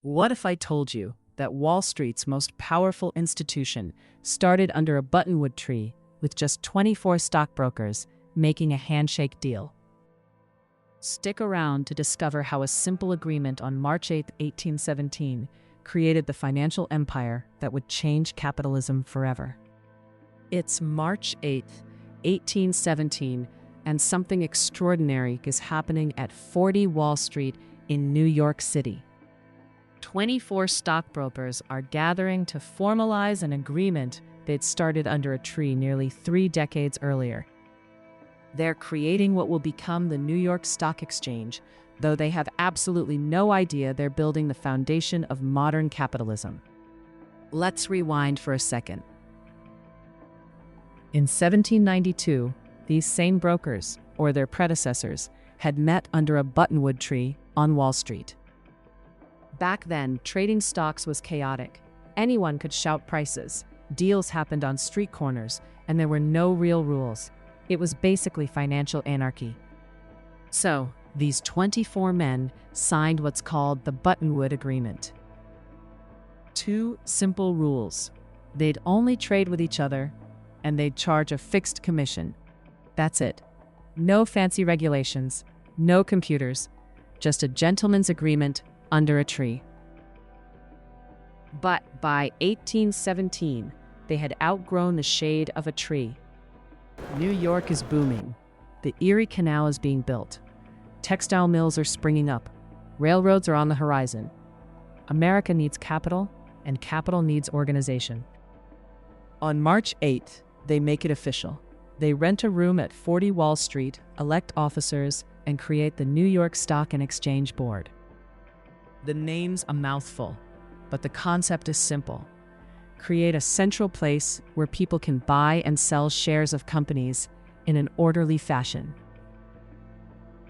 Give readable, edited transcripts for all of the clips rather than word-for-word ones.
What if I told you that Wall Street's most powerful institution started under a buttonwood tree with just 24 stockbrokers making a handshake deal? Stick around to discover how a simple agreement on March 8, 1817, created the financial empire that would change capitalism forever. It's March 8, 1817, and something extraordinary is happening at 40 Wall Street in New York City. 24 stockbrokers are gathering to formalize an agreement they'd started under a tree nearly 3 decades earlier. They're creating what will become the New York Stock Exchange, though they have absolutely no idea they're building the foundation of modern capitalism. Let's rewind for a second. In 1792, these same brokers, or their predecessors, had met under a buttonwood tree on Wall Street. Back then, trading stocks was chaotic. Anyone could shout prices. Deals happened on street corners, and there were no real rules. It was basically financial anarchy. So, these 24 men signed what's called the Buttonwood Agreement. 2 simple rules. They'd only trade with each other, and they'd charge a fixed commission. That's it. No fancy regulations, no computers, just a gentleman's agreement under a tree. But by 1817, they had outgrown the shade of a tree. New York is booming. The Erie Canal is being built. Textile mills are springing up. Railroads are on the horizon. America needs capital, and capital needs organization. On March 8th, they make it official. They rent a room at 40 Wall Street, elect officers, and create the New York Stock and Exchange Board. The name's a mouthful, but the concept is simple. Create a central place where people can buy and sell shares of companies in an orderly fashion.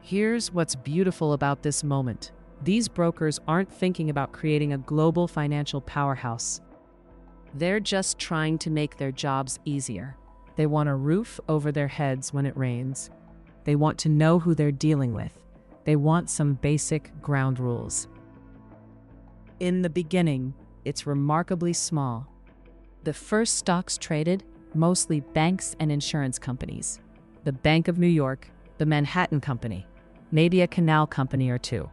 Here's what's beautiful about this moment. These brokers aren't thinking about creating a global financial powerhouse. They're just trying to make their jobs easier. They want a roof over their heads when it rains. They want to know who they're dealing with. They want some basic ground rules. In the beginning, it's remarkably small. The first stocks traded, mostly banks and insurance companies. The Bank of New York, the Manhattan Company, maybe a canal company or two.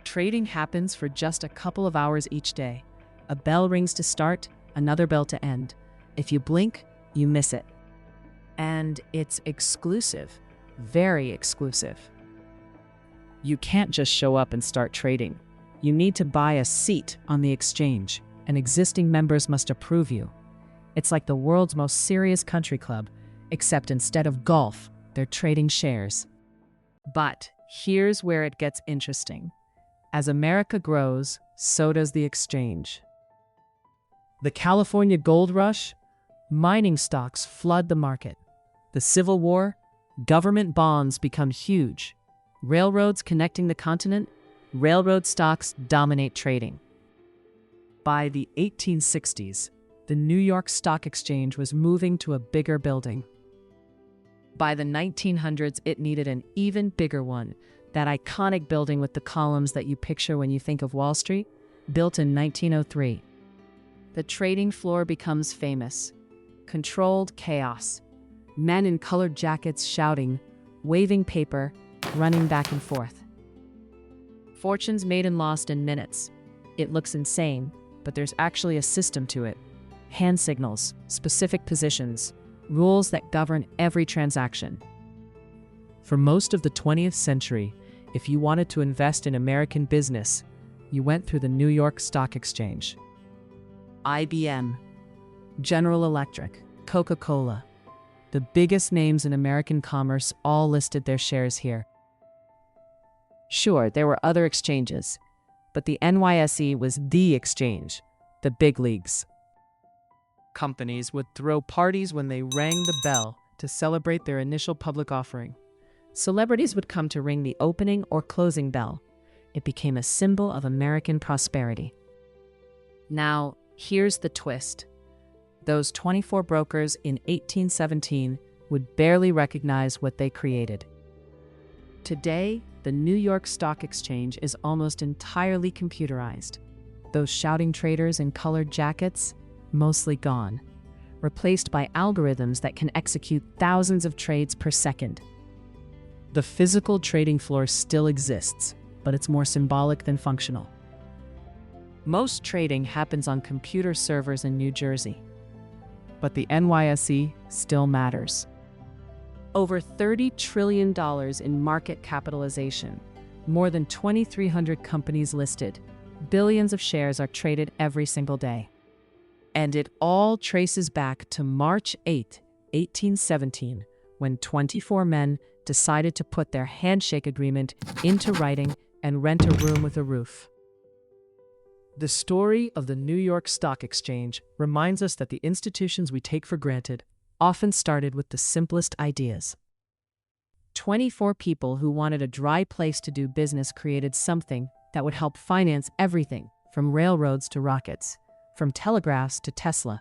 Trading happens for just a couple of hours each day. A bell rings to start, another bell to end. If you blink, you miss it. And it's exclusive, very exclusive. You can't just show up and start trading. You need to buy a seat on the exchange, and existing members must approve you. It's like the world's most serious country club, except instead of golf, they're trading shares. But here's where it gets interesting. As America grows, so does the exchange. The California gold rush? Mining stocks flood the market. The Civil War? Government bonds become huge. Railroads connecting the continent? Railroad stocks dominate trading. By the 1860s, the New York Stock Exchange was moving to a bigger building. By the 1900s, it needed an even bigger one, that iconic building with the columns that you picture when you think of Wall Street, built in 1903. The trading floor becomes famous. Controlled chaos. Men in colored jackets shouting, waving paper, running back and forth. Fortunes made and lost in minutes. It looks insane, but there's actually a system to it. Hand signals, specific positions, rules that govern every transaction. For most of the 20th century, if you wanted to invest in American business, you went through the New York Stock Exchange. IBM, General Electric, Coca-Cola, the biggest names in American commerce all listed their shares here. Sure, there were other exchanges, but the NYSE was the exchange, the big leagues. Companies would throw parties when they rang the bell to celebrate their initial public offering. Celebrities would come to ring the opening or closing bell. It became a symbol of American prosperity. Now, here's the twist. Those 24 brokers in 1817 would barely recognize what they created. Today, the New York Stock Exchange is almost entirely computerized. Those shouting traders in colored jackets, mostly gone, replaced by algorithms that can execute thousands of trades per second. The physical trading floor still exists, but it's more symbolic than functional. Most trading happens on computer servers in New Jersey, but the NYSE still matters. Over $30 trillion in market capitalization, more than 2,300 companies listed, billions of shares are traded every single day. And it all traces back to March 8, 1817, when 24 men decided to put their handshake agreement into writing and rent a room with a roof. The story of the New York Stock Exchange reminds us that the institutions we take for granted often started with the simplest ideas. 24 people who wanted a dry place to do business created something that would help finance everything from railroads to rockets, from telegraphs to Tesla.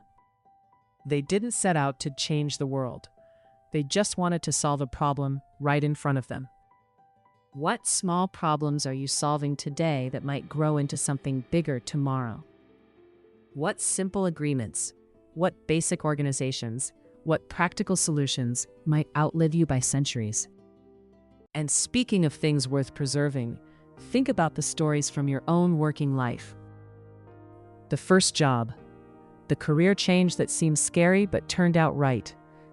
They didn't set out to change the world. They just wanted to solve a problem right in front of them. What small problems are you solving today that might grow into something bigger tomorrow? What simple agreements, what basic organizations, what practical solutions might outlive you by centuries? And speaking of things worth preserving, think about the stories from your own working life. The first job, the career change that seemed scary but turned out right,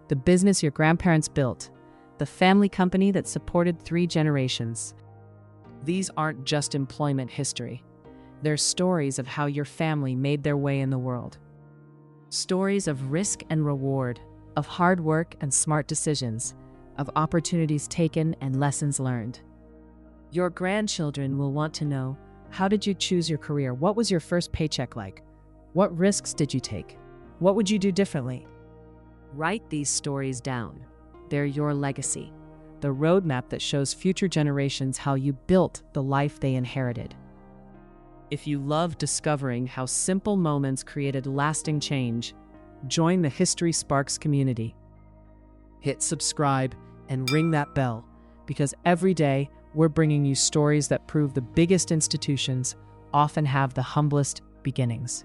the business your grandparents built, the family company that supported 3 generations. These aren't just employment history. They're stories of how your family made their way in the world. Stories of risk and reward, of hard work and smart decisions, of opportunities taken and lessons learned. Your grandchildren will want to know, how did you choose your career? What was your first paycheck like? What risks did you take? What would you do differently? Write these stories down. They're your legacy, the roadmap that shows future generations how you built the life they inherited. If you love discovering how simple moments created lasting change, join the History Sparks community. Hit subscribe and ring that bell, because every day we're bringing you stories that prove the biggest institutions often have the humblest beginnings.